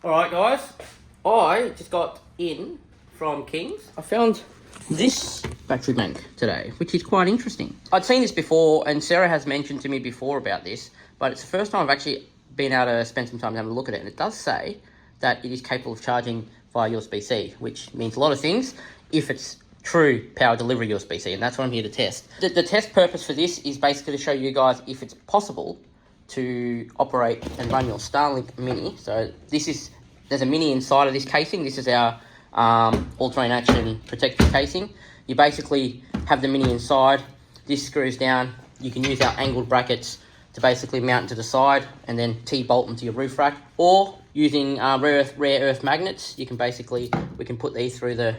Alright guys, I just got in from Kings. I found this battery bank today, which is quite interesting. I'd seen this before, and Sarah has mentioned to me before about this, but it's the first time I've actually been able to spend some time having a look at it, and it does say that it is capable of charging via USB-C, which means a lot of things if it's true power delivery USB-C, and that's what I'm here to test. The test purpose for this is basically to show you guys if it's possible to operate and run your Starlink Mini. So there's a Mini inside of this casing. This is our all-terrain action protective casing. You basically have the Mini inside. This screws down. You can use our angled brackets to basically mount to the side and then T-bolt them to your roof rack. Or using rare earth magnets, we can put these through the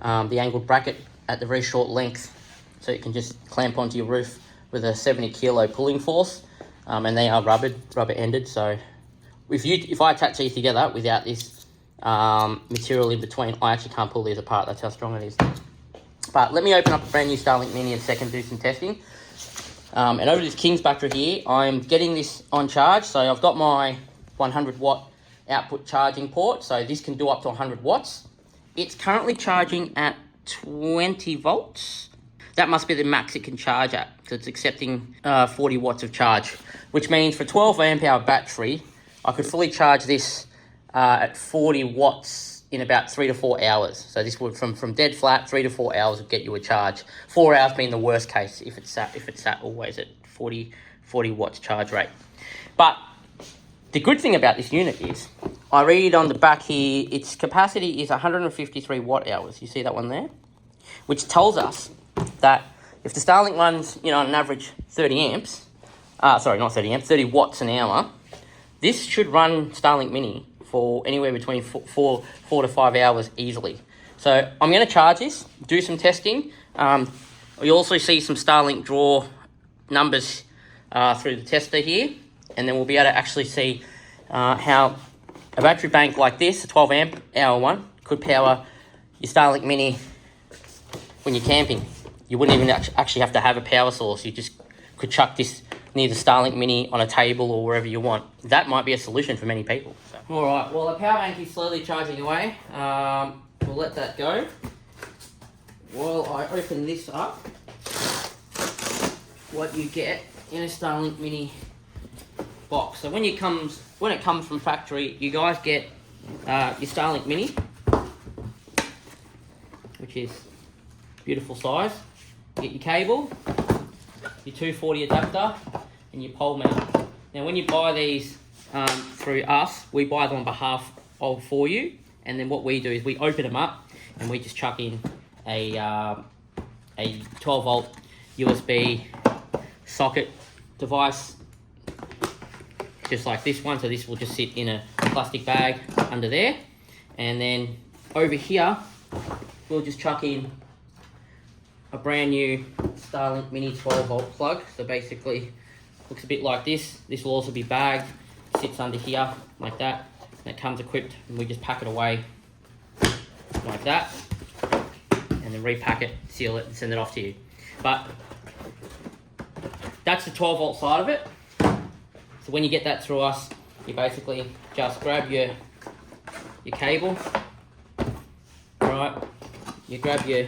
angled bracket at the very short length, so you can just clamp onto your roof with a 70 kilo pulling force. And they are rubber ended, so if I attach these together without this material in between, I actually can't pull these apart. That's how strong it is. But let me open up a brand new Starlink Mini in a second, do some testing. And over this Kings battery here, I'm getting this on charge. So I've got my 100 watt output charging port, so this can do up to 100 watts. It's currently charging at 20 volts. That must be the max it can charge at, because it's accepting 40 watts of charge, which means for a 12 amp hour battery, I could fully charge this at 40 watts in about 3 to 4 hours. So this would, from dead flat, 3 to 4 hours would get you a charge. 4 hours being the worst case if it's sat always at 40 watts charge rate. But the good thing about this unit is, I read on the back here, its capacity is 153 watt hours. You see that one there? Which tells us that if the Starlink runs, on an average 30 watts an hour, this should run Starlink Mini for anywhere between 4 to 5 hours easily. So I'm going to charge this, do some testing. You also see some Starlink draw numbers through the tester here, and then we'll be able to actually see how a battery bank like this, a 12 amp hour one, could power your Starlink Mini when you're camping. You wouldn't even actually have to have a power source. You just could chuck this near the Starlink Mini on a table or wherever you want. That might be a solution for many people. So. All right, well, the power bank is slowly charging away. We'll let that go. While I open this up, what you get in a Starlink Mini box. So when it comes from factory, you guys get your Starlink Mini, which is beautiful size. You get your cable, your 240 adapter, and your pole mount. Now, when you buy these through us, we buy them on behalf of for you, and then what we do is we open them up and we just chuck in a 12 volt USB socket device, just like this one. So this will just sit in a plastic bag under there, and then over here we'll just chuck in a brand new Starlink Mini 12 volt plug. So basically looks a bit like this. This will also be bagged, sits under here like that, and it comes equipped, and we just pack it away like that, and then repack it, seal it, and send it off to you. But that's the 12 volt side of it. So when you get that through us, you basically just grab your cable, right? You grab your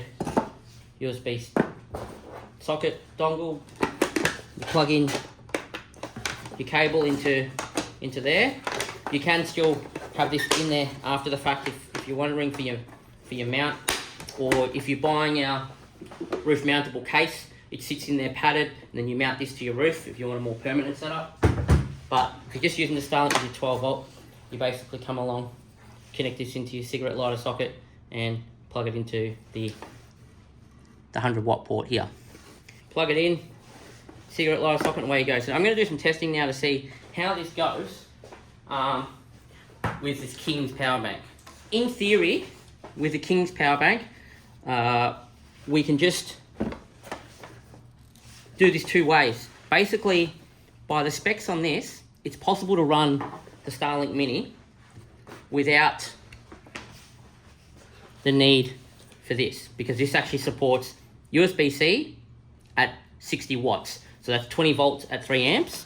USB socket dongle, you plug in your cable into there. You can still have this in there after the fact if you're wondering for your mount, or if you're buying our roof mountable case, it sits in there padded, and then you mount this to your roof if you want a more permanent setup. But if you're just using the Starlink with your 12 volt, you basically come along, connect this into your cigarette lighter socket, and plug it into the 100 watt port here. Plug it in, cigarette lighter socket, and away you go. So I'm going to do some testing now to see how this goes with this Kings power bank. In theory, with the Kings power bank, we can just do this two ways. Basically, by the specs on this, it's possible to run the Starlink Mini without the need for this, because this actually supports USB-C at 60 watts. So that's 20 volts at 3 amps.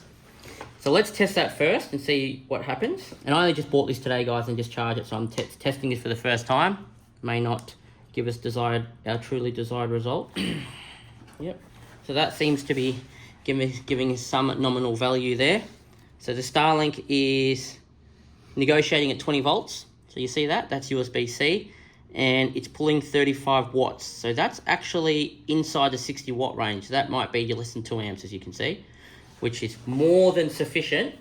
So let's test that first and see what happens. And I only just bought this today, guys, and just charged it. So I'm testing this for the first time. May not give us our truly desired result. Yep. So that seems to be giving us some nominal value there. So the Starlink is negotiating at 20 volts. So you see that? That's USB-C. And it's pulling 35 watts. So that's actually inside the 60 watt range. That might be less than 2 amps, as you can see, which is more than sufficient.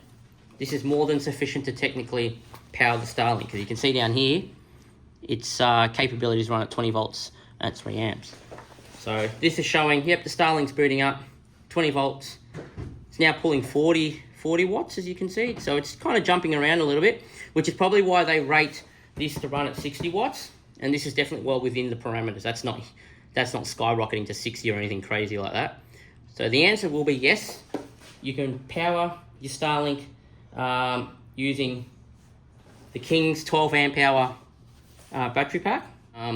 This is more than sufficient to technically power the Starlink, because you can see down here, its capabilities run at 20 volts at 3 amps. So this is showing, yep, the Starlink's booting up, 20 volts. It's now pulling 40 watts, as you can see. So it's kind of jumping around a little bit, which is probably why they rate this to run at 60 watts. And this is definitely well within the parameters. That's not skyrocketing to 60 or anything crazy like that. So the answer will be yes. You can power your Starlink using the Kings 12 amp hour battery pack.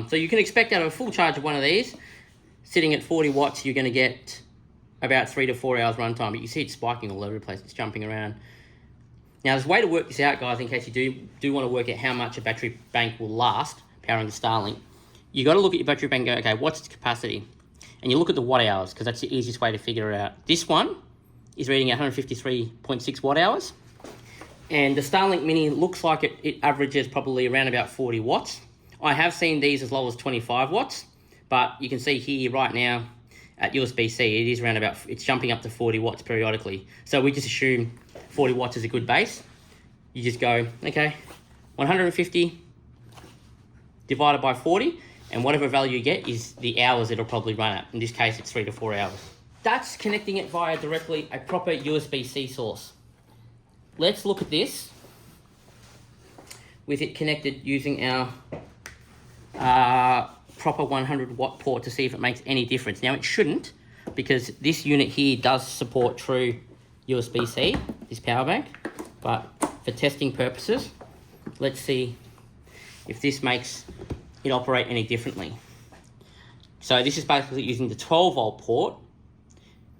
So you can expect out of a full charge of one of these, sitting at 40 watts, you're going to get about 3 to 4 hours runtime. But you see it's spiking all over the place. It's jumping around. Now, there's a way to work this out, guys, in case you do want to work out how much a battery bank will last powering the Starlink. You got to look at your battery bank and go, okay, what's its capacity? And you look at the watt hours, because that's the easiest way to figure it out. This one is reading 153.6 watt hours. And the Starlink Mini looks like it averages probably around about 40 watts. I have seen these as low as 25 watts, but you can see here right now at USB-C, it is around about, it's jumping up to 40 watts periodically. So we just assume 40 watts is a good base. You just go, okay, 150 divided by 40, and whatever value you get is the hours it'll probably run at. In this case, it's 3 to 4 hours. That's connecting it via directly a proper USB-C source. Let's look at this with it connected using our proper 100 watt port to see if it makes any difference. Now it shouldn't, because this unit here does support true USB-C, this power bank, but for testing purposes, let's see if this makes it operate any differently. So this is basically using the 12 volt port,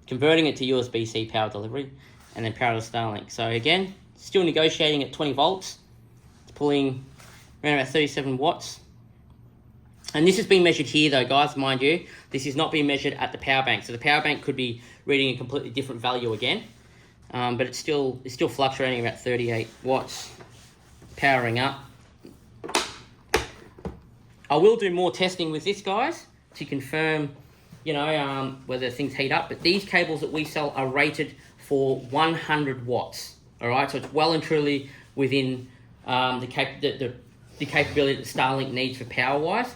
converting it to USB-C power delivery, and then power the Starlink. So again, still negotiating at 20 volts. It's pulling around about 37 watts. And this has been measured here though, guys, mind you. This is not being measured at the power bank. So the power bank could be reading a completely different value again. But it's still fluctuating about 38 watts, powering up. I will do more testing with this, guys, to confirm, whether things heat up. But these cables that we sell are rated for 100 watts. All right, so it's well and truly within the capability that Starlink needs for power-wise.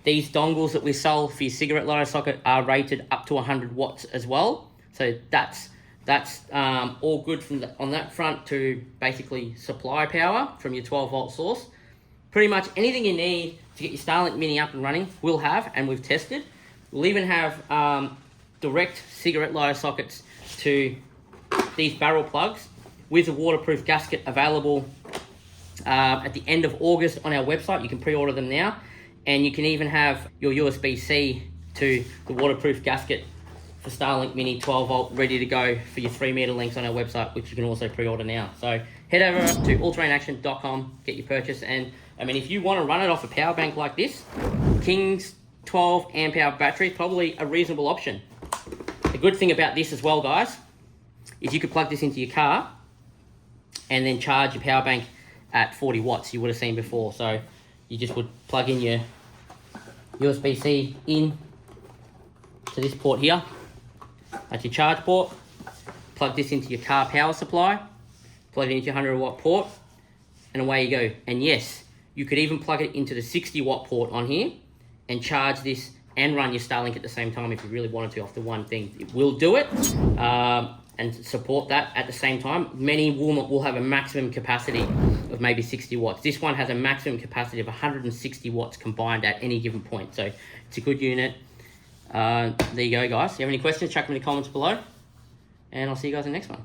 These dongles that we sell for your cigarette lighter socket are rated up to 100 watts as well. So that's all good on that front to basically supply power from your 12 volt source. Pretty much anything you need to get your Starlink Mini up and running, we'll have, and we've tested. We'll even have direct cigarette lighter sockets to these barrel plugs with a waterproof gasket available at the end of August on our website. You can pre-order them now, and you can even have your USB-C to the waterproof gasket for Starlink Mini 12 volt ready to go for your 3 meter lengths on our website, which you can also pre-order now. So head over to allterrainaction.com, get your purchase. And I mean, if you want to run it off a power bank like this, Kings 12 amp hour battery, probably a reasonable option. The good thing about this as well, guys, is you could plug this into your car and then charge your power bank at 40 watts you would have seen before. So you just would plug in your USB-C in to this port here. That's your charge port. Plug this into your car power supply. Plug it into your 100 watt port, and away you go. And yes, you could even plug it into the 60 watt port on here and charge this and run your Starlink at the same time if you really wanted to off the one thing. It will do it and support that at the same time. Many will have a maximum capacity of maybe 60 watts. This one has a maximum capacity of 160 watts combined at any given point. So it's a good unit. There you go, guys. If you have any questions, chuck them in the comments below, and I'll see you guys in the next one.